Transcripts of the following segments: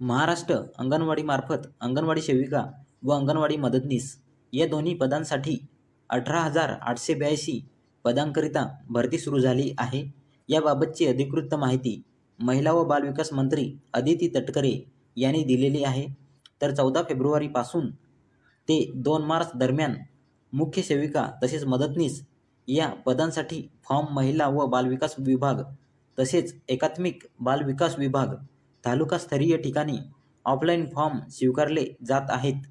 महाराष्ट्र अंगणवाडीमार्फत अंगणवाडी सेविका व अंगणवाडी मदतनीस या दोन्ही पदांसाठी 18,882 पदांकरिता भरती सुरू झाली आहे। याबाबतची अधिकृत माहिती महिला व बालविकास मंत्री अदिती तटकरे यांनी दिलेली आहे। तर 14 फेब्रुवारीपासून ते 2 मार्च दरम्यान मुख्य सेविका तसेच मदतनीस या पदांसाठी फॉर्म महिला व बालविकास विभाग तसेच एकात्मिक बालविकास विभाग तालुकास्तरीय ठिकाणी ऑफलाईन फॉर्म स्वीकारले जात आहेत।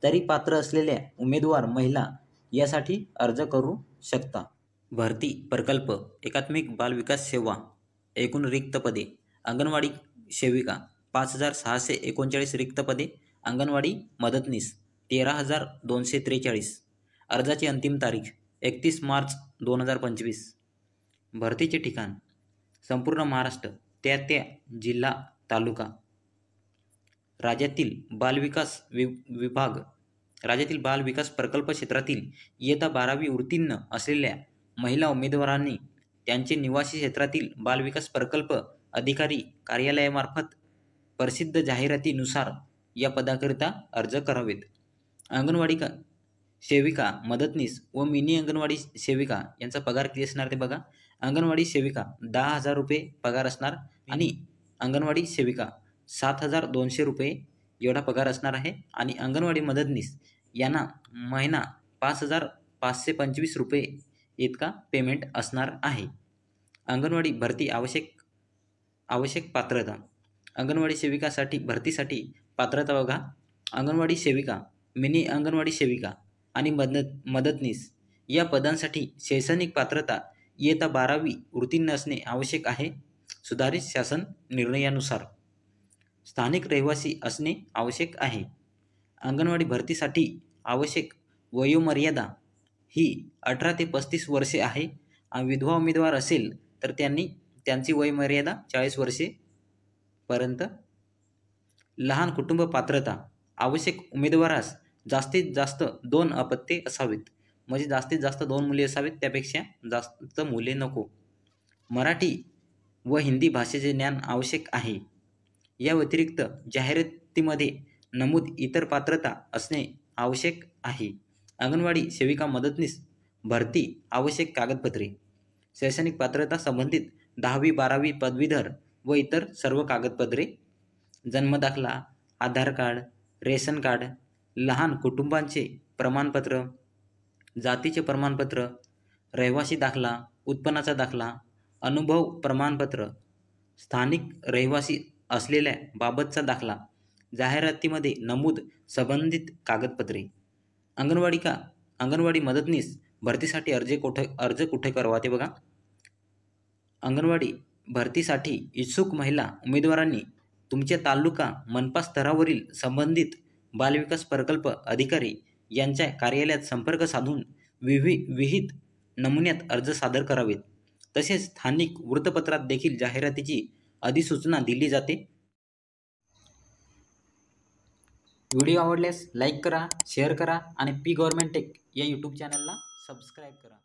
तरी पात्र असलेल्या उमेदवार महिला यासाठी अर्ज करू शकता। भरती प्रकल्प एकात्मिक बालविकास सेवा एकूण रिक्त पदे अंगणवाडी सेविका 5,639 रिक्त पदे अंगणवाडी मदतनीस 13,243 अर्जाची अंतिम तारीख 31 मार्च 2025 भरतीचे ठिकाण संपूर्ण महाराष्ट्र त्या जिल्हा तालुका राज्यातील बालविकास प्रकल्प क्षेत्रातील इयत्ता 12वी उत्तीर्ण असलेल्या महिला उमेदवारांनी त्यांचे निवासी क्षेत्रातील बालविकास प्रकल्प अधिकारी कार्यालयामार्फत प्रसिद्ध जाहिरातीनुसार या पदाकरिता अर्ज करावेत। अंगणवाडी सेविका मदतनीस व मिनी अंगणवाडी सेविका यांचा पगार किती असणार ते बघा। अंगणवाडी सेविका 10,000 रुपये पगार असणार आणि अंगणवाडी सेविका 7,200 रुपये एवढा पगार असणार आहे आणि अंगणवाडी मदतनीस यांना महिना 5,525 रुपये इतका पेमेंट असणार आहे। अंगणवाडी भरती आवश्यक पात्रता अंगणवाडी सेविकासाठी भरतीसाठी पात्रता बघा। अंगणवाडी सेविका मिनी अंगणवाडी सेविका आणि मदतनीस या पदांसाठी शैक्षणिक पात्रता इयत्ता 12वी उत्तीर्ण असणे आवश्यक आहे। सुधारित शासन निर्णयानुसार स्थानिक रहिवासी असणे आवश्यक आहे। अंगणवाडी भरतीसाठी आवश्यक वयोमर्यादा ही 18 ते 35 वर्षे आहे। विधवा उमेदवार असेल तर त्यांची वयोमर्यादा 40 वर्षेपर्यंत। लहान कुटुंब पात्रता आवश्यक उमेदवारास जास्तीत जास्त 2 अपत्ये असावीत, म्हणजे जास्तीत जास्त 2 मुले असावीत, त्यापेक्षा जास्त मुले नको। मराठी व हिंदी भाषेचे ज्ञान आवश्यक आहे। या व्यतिरिक्त जाहिरातीमध्ये नमूद इतर पात्रता असणे आवश्यक आहे। अंगणवाडी सेविका मदतनीस भरती आवश्यक कागदपत्रे शैक्षणिक पात्रता संबंधित 10वी 12वी पदवीधर व इतर सर्व कागदपत्रे जन्मदाखला, आधार कार्ड, रेशन कार्ड, लहान कुटुंबांचे प्रमाणपत्र, जातीचे प्रमाणपत्र, रहिवासी दाखला, उत्पन्नाचा दाखला, अनुभव प्रमाणपत्र, स्थानिक रहिवासी असलेल्या बाबतचा दाखला, जाहिरातीमध्ये नमूद संबंधित कागदपत्रे। अंगणवाडी मदतनीस भरतीसाठी अर्ज कुठे करावा ते बघा। अंगणवाडी भरतीसाठी इच्छुक महिला उमेदवारांनी तुमच्या तालुका मनपा स्तरावरील संबंधित बालविकास प्रकल्प अधिकारी यांच्या कार्यालयात संपर्क साधून विहित नमुन्यात अर्ज सादर करावेत। तसेच स्थानिक वृत्तपत्रात देखील जाहिरातीची अधिसूचना दिली जाते। व्हिडिओ आवडल्यास लाईक करा, शेअर करा आणि पी गव्हर्नमेंट टेक या यूट्यूब चॅनलला सबस्क्राईब करा।